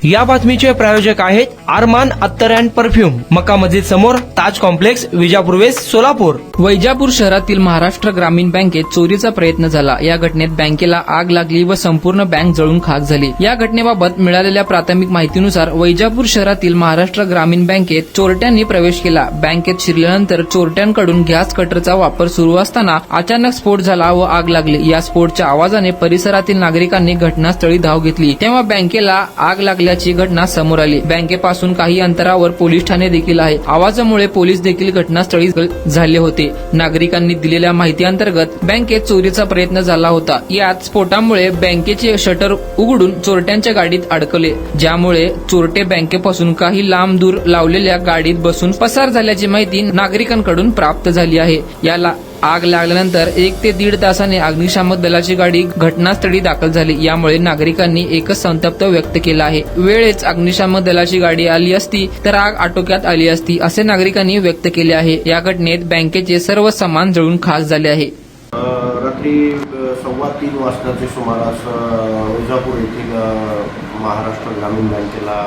या बातमीचे प्रायोजक आहेत अरमान अत्तर अँड परफ्यूम, मक्का मस्जिद समोर, ताज कॉम्प्लेक्स, विजापूर वेस्ट, सोलापूर. वैजापूर शहरातील महाराष्ट्र ग्रामीण बँकेत चोरीचा प्रयत्न झाला. या घटनेत बँकेला आग लागली व संपूर्ण बँक जळून खाक झाली. या घटनेबाबत मिळालेल्या प्राथमिक माहितीनुसार वैजापूर शहरातील महाराष्ट्र ग्रामीण बँकेत चोरट्यांनी प्रवेश केला. बँकेत शिरल्यानंतर चोरट्यांकडून गॅस कटरचा वापर सुरू असताना अचानक स्फोट झाला व आग लागली. या स्फोटच्या आवाजाने परिसरातील नागरिकांनी घटनास्थळी धाव घेतली. तेव्हा बँकेला आग लागल्याची घटना समोर आली. बँकेपासून काही अंतरावर पोलीस ठाणे देखील आहे. आवाजामुळे पोलीस देखील घटनास्थळी झाले होते. नागरिकांनी दिलेल्या माहिती अंतर्गत बँकेत चोरीचा प्रयत्न झाला होता. यात स्फोटामुळे बँकेचे शटर उघडून चोरट्यांच्या गाडीत अडकले, ज्यामुळे चोरटे बँकेपासून काही लांब दूर लावलेल्या गाडीत बसून पसार झाल्याची माहिती नागरिकांकडून प्राप्त झाली आहे. याला आग लागल्यानंतर 1 ते 1.5 तासाने अग्निशामक दलाची गाडी घटनास्थळी दाखल झाली. यामुळे नागरिकांनी एकच संतप्त व्यक्त केला आहे. वेळेच अग्निशामक दलाची गाडी आली असती तर आग आटोक्यात आली असती, असे नागरिकांनी व्यक्त केले आहे. या घटनेत बँकेचे सर्व सामान जळून खाक झाले आहे. रात्री 2:15 वाजताचे सुमारास वैजापूर येथील महाराष्ट्र ग्रामीण बँकेला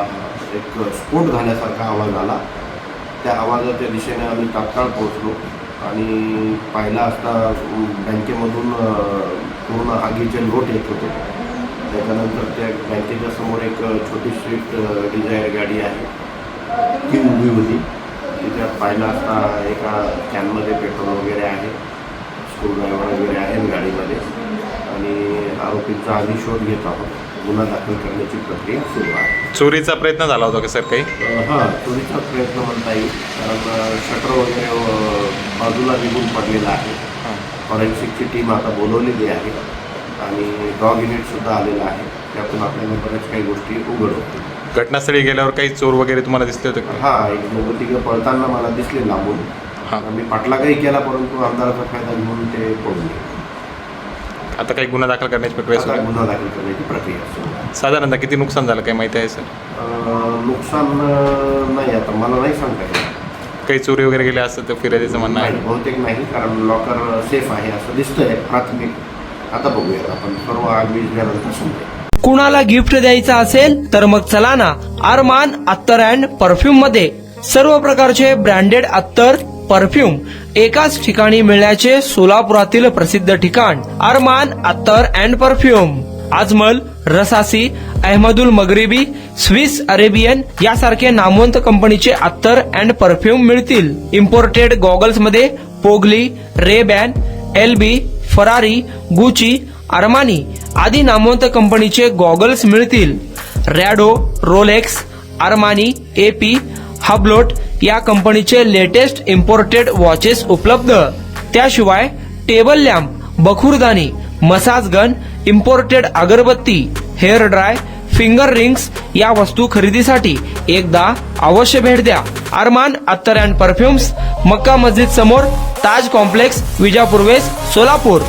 एक स्फोट झाल्यासारखा आवाज आला. त्या आवाजाच्या दिशेने आम्ही तात्काळ पोहोचलो आणि पाहिला असता बँकेमधून पूर्ण आगीचे लोट येत होते. त्याच्यानंतर त्या बँकेच्या समोर एक छोटी स्विफ्ट डिझायर गाडी आहे, ती उभी होती. तिच्यात पाहिला असता एका कॅनमध्ये पेट्रोल वगैरे आहे, स्क्रूड्रायव्हर वगैरे आहेत गाडीमध्ये आणि आरोपींचा आधी शोध घेत आहोत. गुन्हा दाखल करण्याची प्रक्रिया सुरू आहे. चोरीचा प्रयत्न झाला होता का सर काही? हां, चोरीचा प्रयत्न म्हणता येईल, कारण शटर वगैरे बाजूला निघून पडलेला आहे. फॉरेन्सिकची टीम आता बोलवलेली आहे आणि डॉग युनिटसुद्धा आलेलं आहे. त्यातून आपल्याला बऱ्याच काही गोष्टी उघड होतील. घटनास्थळी गेल्यावर काही चोर वगैरे तुम्हाला दिसले होते का? हां, एक दोघं पळताना मला दिसले लांबून. मी पाठलागही केला, परंतु आमदाराचा फायदा घेऊन ते पळून गेले. आता काही गुन्हा दाखल करण्याची प्रक्रिया सुरू आहे? गुन्हा दाखल करण्याची प्रक्रिया सुरू आहे. साधारणतः किती नुकसान झालं काही माहिती आहे सर? नुकसान नाही, आता मला नाही सांगता येईल. काही चोरी वगैरे गेले असतं तर फिर्यादीचं म्हणणं आहे? बहुतेक नाही, कारण लॉकर सेफ आहे असं दिसतंय प्राथमिक. आता बघूयात आपण, सर्व आग विझल्यानंतर समजेल. कुणाला गिफ्ट द्यायचं असेल तर मग चला ना अरमान अत्तर अँड परफ्यूम मध्ये. सर्व प्रकारचे ब्रँडेड अत्तर, परफ्यूम एकाच ठिकाणी मिळण्याचे सोलापुरातील प्रसिद्ध ठिकाण Armaan Attar and perfume. Ajmal, Rasasi, Ahmed al Maghribi, Swiss Arabian यासारखे नामवंत कंपनीचे अत्तर अँड परफ्यूम मिळतील. इम्पोर्टेड गॉगल्स मध्ये पोगली, Ray Ban, LB, Ferrari, Gucci, Armani आदी नामवंत कंपनीचे गॉगल्स मिळतील. Rado, Rolex, Armani, AP, Hublot या कंपनीचे लेटेस्ट इम्पोर्टेड वॉचेस उपलब्ध. त्याशिवाय टेबल लॅम्प, बखुरदानी, मसाज गन, इम्पोर्टेड अगरबत्ती, हेअर ड्राय, फिंगर रिंग्स या वस्तू खरेदीसाठी एकदा अवश्य भेट द्या. अरमान अत्तर अँड परफ्युम्स, मक्का मस्जिद समोर, ताज कॉम्प्लेक्स, विजापूर वेस्ट, सोलापूर.